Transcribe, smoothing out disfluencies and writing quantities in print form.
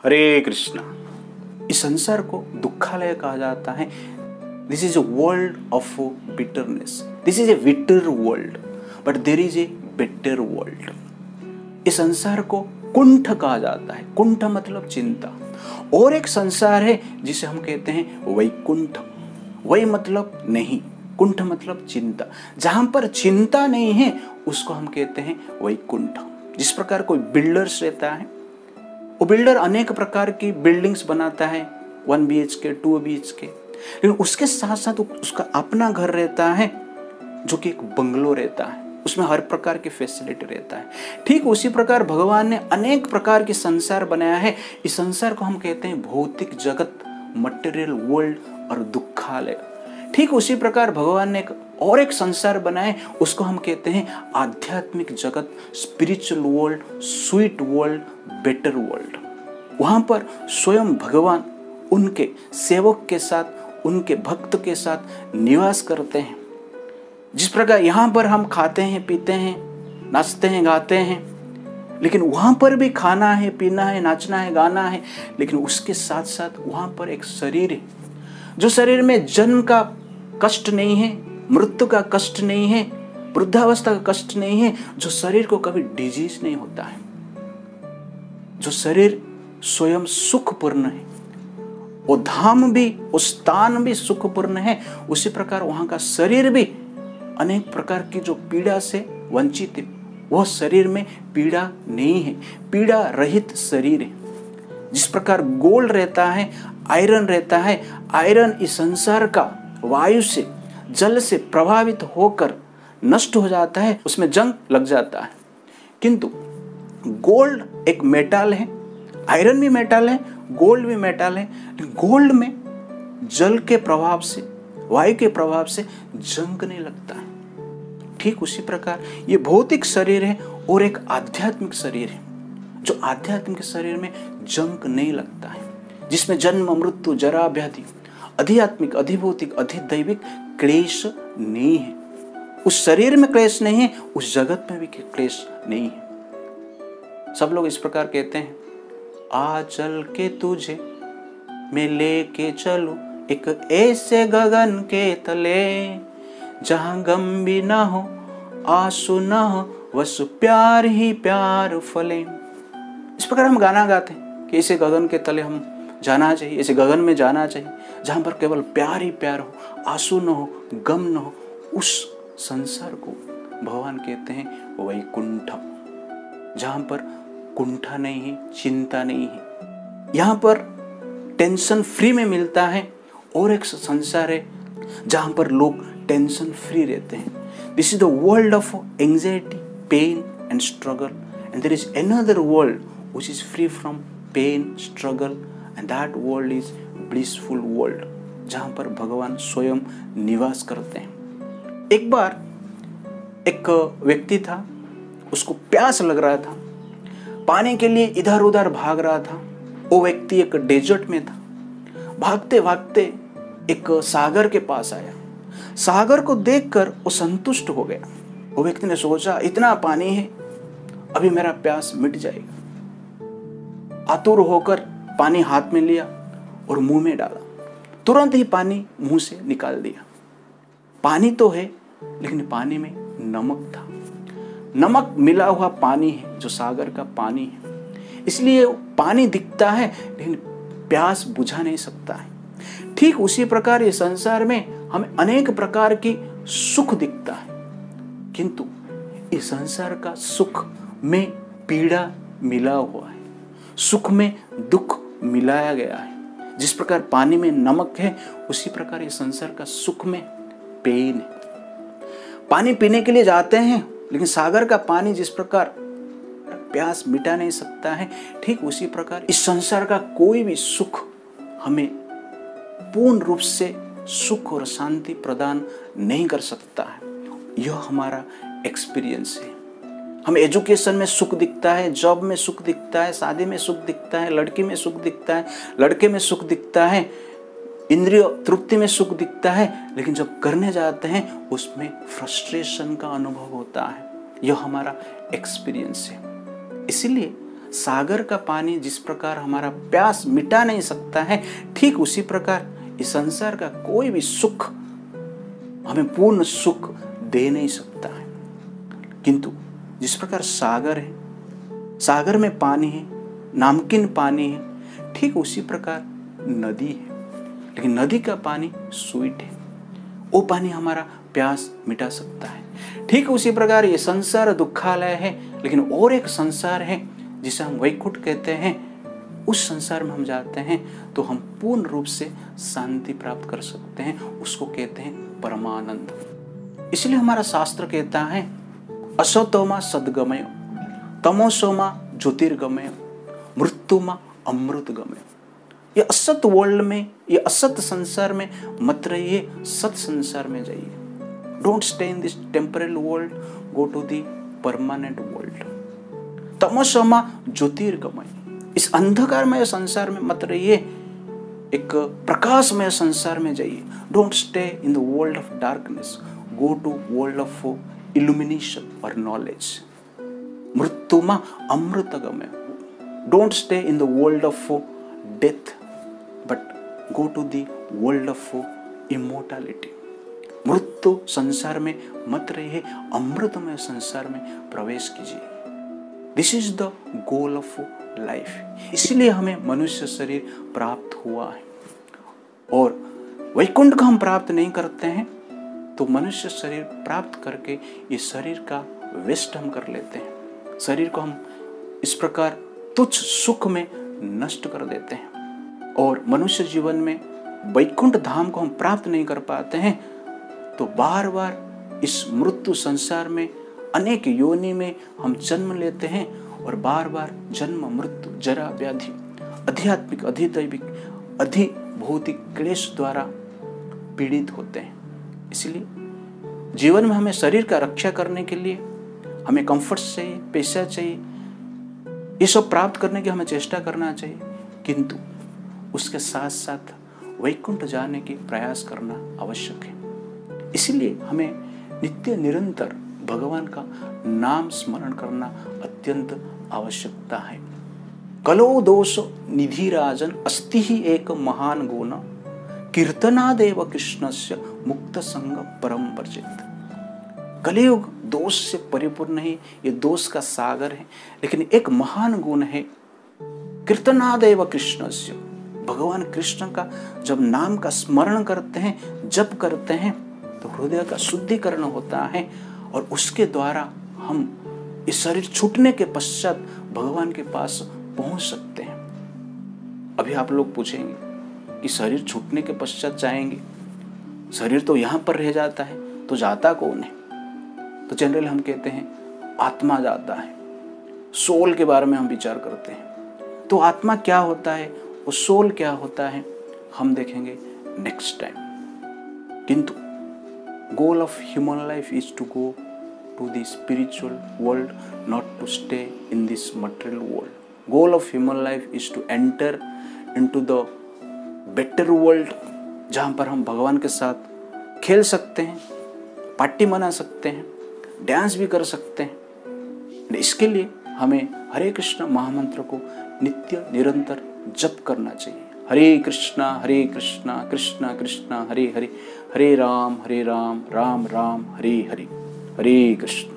हरे कृष्णा। इस संसार को दुखालय कहा जाता है। This is a world of bitterness, this is a bitter world, but there is a better world. इस संसार को कुंठ कहा जाता है। कुंठ मतलब चिंता। और एक संसार है जिसे हम कहते हैं वैकुंठ। वै मतलब नहीं, कुंठ मतलब चिंता। जहां पर चिंता नहीं है उसको हम कहते हैं वैकुंठ। जिस प्रकार कोई बिल्डर्स रहता है, वो बिल्डर अनेक प्रकार की बिल्डिंग्स बनाता है, 1 BHK 2 BHK, लेकिन उसके साथ साथ उसका अपना घर रहता है जो कि एक बंगलो रहता है, उसमें हर प्रकार की फैसिलिटी रहता है। ठीक उसी प्रकार भगवान ने अनेक प्रकार के संसार बनाया है। इस संसार को हम कहते हैं भौतिक जगत, मटेरियल वर्ल्ड और दुखालय। ठीक उसी प्रकार भगवान ने एक संसार बनाए, उसको हम कहते हैं आध्यात्मिक जगत, spiritual world, sweet world, better world. वहां पर स्वयं भगवान उनके सेवक के साथ, उनके भक्त के साथ निवास करते हैं। जिस प्रकार यहाँ पर हम खाते हैं, पीते हैं, नाचते हैं, गाते हैं, लेकिन वहां पर भी खाना है, पीना है, नाचना है, गाना है, लेकिन उसके साथ साथ वहां पर एक शरीर है, जो शरीर में जन्म का कष्ट नहीं है, मृत्यु का कष्ट नहीं है, वृद्धावस्था का कष्ट नहीं है, जो शरीर को कभी डिजीज नहीं होता है, जो शरीर स्वयं सुखपूर्ण है। वो धाम भी, वो स्थान भी सुखपूर्ण है। उसी प्रकार वहां का शरीर भी अनेक प्रकार की जो पीड़ा से वंचित है, वह शरीर में पीड़ा नहीं है, पीड़ा रहित शरीर है। जिस प्रकार गोल्ड रहता है, आयरन रहता है, आयरन इस संसार का वायु से, जल से प्रभावित होकर नष्ट हो जाता है, उसमें जंग लग जाता है। किंतु गोल्ड एक मेटल है, आयरन भी मेटल है, गोल्ड भी मेटल है, लेकिन गोल्ड में जल के प्रभाव से, वायु के प्रभाव से जंग नहीं लगता है। ठीक उसी प्रकार ये भौतिक शरीर है और एक आध्यात्मिक शरीर है, जो आध्यात्मिक शरीर में जंग नहीं लगता है, जिसमें जन्म, मृत्यु, जरा, व्याधि, आध्यात्मिक, अधिभौतिक, अधिदैविक क्लेश नहीं है। उस शरीर में क्लेश नहीं है, उस जगत में भी क्लेश नहीं है। सब लोग इस प्रकार कहते हैं, आ चल के तुझे मैं लेके चलूं एक ऐसे गगन के तले, जहां गम भी ना हो, आंसू ना हो, बस प्यार ही प्यार फले। इस प्रकार हम गाना गाते हैं कि ऐसे गगन के तले हम जाना चाहिए, ऐसे गगन में जाना चाहिए जहां पर केवल प्यार ही प्यार हो, आंसू न हो, गम न हो। उस संसार को भगवान कहते हैं वैकुंठ, जहां पर कुंठा नहीं है, चिंता नहीं है। यहाँ पर टेंशन फ्री में मिलता है। और एक संसार है जहां पर लोग टेंशन फ्री रहते हैं। This is the world of anxiety, pain and struggle, and there is another world which is free from pain, struggle, and that world is blissful world, जहां पर भगवान स्वयं निवास करते हैं। एक बार एक व्यक्ति था, उसको प्यास लग रहा था, पानी के लिए इधर उधर भाग रहा था। वो व्यक्ति एक डेजर्ट में था। भागते भागते एक सागर के पास आया। सागर को देखकर वो संतुष्ट हो गया। वो व्यक्ति ने सोचा, इतना पानी है, अभी मेरा प्यास मिट जाएगा। आतुर होकर पानी हाथ में लिया और मुंह में डाला। तुरंत ही पानी मुंह से निकाल दिया। पानी तो है, लेकिन पानी में नमक था। नमक मिला हुआ पानी है, जो सागर का पानी है। इसलिए पानी दिखता है, लेकिन प्यास बुझा नहीं सकता है। ठीक उसी प्रकार ये संसार में हमें अनेक प्रकार की सुख दिखता है, किंतु इस संसार का सुख में पीड़ा मिला हुआ है, सुख में दुख मिलाया गया है। जिस प्रकार पानी में नमक है, उसी प्रकार ये संसार का सुख में पेन है। पानी पीने के लिए जाते हैं, लेकिन सागर का पानी जिस प्रकार प्यास मिटा नहीं सकता है, ठीक उसी प्रकार इस संसार का कोई भी सुख हमें पूर्ण रूप से सुख और शांति प्रदान नहीं कर सकता है। यह हमारा एक्सपीरियंस है। हमें एजुकेशन में सुख दिखता है, जॉब में सुख दिखता है, शादी में सुख दिखता है, लड़की में सुख दिखता है, लड़के में सुख दिखता है, इंद्रिय तृप्ति में सुख दिखता है, लेकिन जब करने जाते हैं उसमें फ्रस्ट्रेशन का अनुभव होता है। यह हमारा एक्सपीरियंस है। इसीलिए सागर का पानी जिस प्रकार हमारा प्यास मिटा नहीं सकता है, ठीक उसी प्रकार इस संसार का कोई भी सुख हमें पूर्ण सुख दे नहीं सकता है। किंतु जिस प्रकार सागर है, सागर में पानी है, नामकीन पानी है, ठीक उसी प्रकार नदी है, लेकिन नदी का पानी स्वीट है, वो पानी हमारा प्यास मिटा सकता है। ठीक उसी प्रकार ये संसार दुखालय है, लेकिन और एक संसार है जिसे हम वैकुंठ कहते हैं। उस संसार में हम जाते हैं तो हम पूर्ण रूप से शांति प्राप्त कर सकते हैं, उसको कहते हैं परमानंद। इसलिए हमारा शास्त्र कहता है असतोमा सद्गमय, तमोसोमा ज्योतिर्गमय, मृत्युमा अमृतगमय। ये असत वर्ल्ड में, ये असत संसार में मत रहिए, सत संसार में जाइए। Don't stay in this temporal world, go to the permanent world. तमोसोमा ज्योतिर्गमय, इस अंधकारमय संसार में मत रहिए, एक प्रकाशमय संसार में जाइए। Don't stay in the world of darkness, go to world of illumination और नॉलेज। मृत्युमा अमृतगमय, don't stay in the world of death but go to the world of immortality. मृत्यु संसार में मत रहिए, अमृतमय संसार में प्रवेश कीजिए। This is the goal of life. इसलिए हमें मनुष्य शरीर प्राप्त हुआ है, और वैकुंठ को हम प्राप्त नहीं करते हैं तो मनुष्य शरीर प्राप्त करके ये शरीर का वेस्ट हम कर लेते हैं। शरीर को हम इस प्रकार तुच्छ सुख में नष्ट कर देते हैं, और मनुष्य जीवन में वैकुंठ धाम को हम प्राप्त नहीं कर पाते हैं तो बार बार इस मृत्यु संसार में अनेक योनि में हम जन्म लेते हैं, और बार बार जन्म मृत्यु जरा व्याधि आध्यात्मिक अधिदैविक अधिभौतिक क्लेश द्वारा पीड़ित होते हैं। इसलिए जीवन में हमें शरीर का रक्षा करने के लिए हमें कंफर्ट चाहिए, पैसा चाहिए, ये सब प्राप्त करने की हमें चेष्टा करना चाहिए, किंतु उसके साथ साथ वैकुंठ जाने की प्रयास करना आवश्यक है। इसलिए हमें नित्य निरंतर भगवान का नाम स्मरण करना अत्यंत आवश्यकता है। कलो दोष निधिराजन अस्ति ही एक महान गुण, कीर्तनादेव कृष्णस्य मुक्त संग परम वर्जित। कलियुग दोष से परिपूर्ण है, ये दोष का सागर है, लेकिन एक महान गुण है कीर्तनादेव कृष्णस्य। भगवान कृष्ण का जब नाम का स्मरण करते हैं, जप करते हैं, तो हृदय का शुद्धिकरण होता है, और उसके द्वारा हम इस शरीर छूटने के पश्चात भगवान के पास पहुंच सकते हैं। अभी आप लोग पूछेंगे कि शरीर छूटने के पश्चात जाएंगे, शरीर तो यहां पर रह जाता है, तो जाता कौन है? तो जनरल हम कहते हैं आत्मा जाता है। सोल के बारे में हम विचार करते हैं, तो आत्मा क्या होता है, वो सोल क्या होता है, हम देखेंगे नेक्स्ट टाइम। किंतु goal of human life is to go to the spiritual world, not to stay in this material world. Goal of human life is to enter into the better world, जहाँ पर हम भगवान के साथ खेल सकते हैं, पार्टी मना सकते हैं, डांस भी कर सकते हैं। इसके लिए हमें हरे कृष्ण महामंत्र को नित्य निरंतर जप करना चाहिए। हरे कृष्णा कृष्णा कृष्णा हरे हरे, हरे राम राम राम हरे हरे, हरे कृष्ण।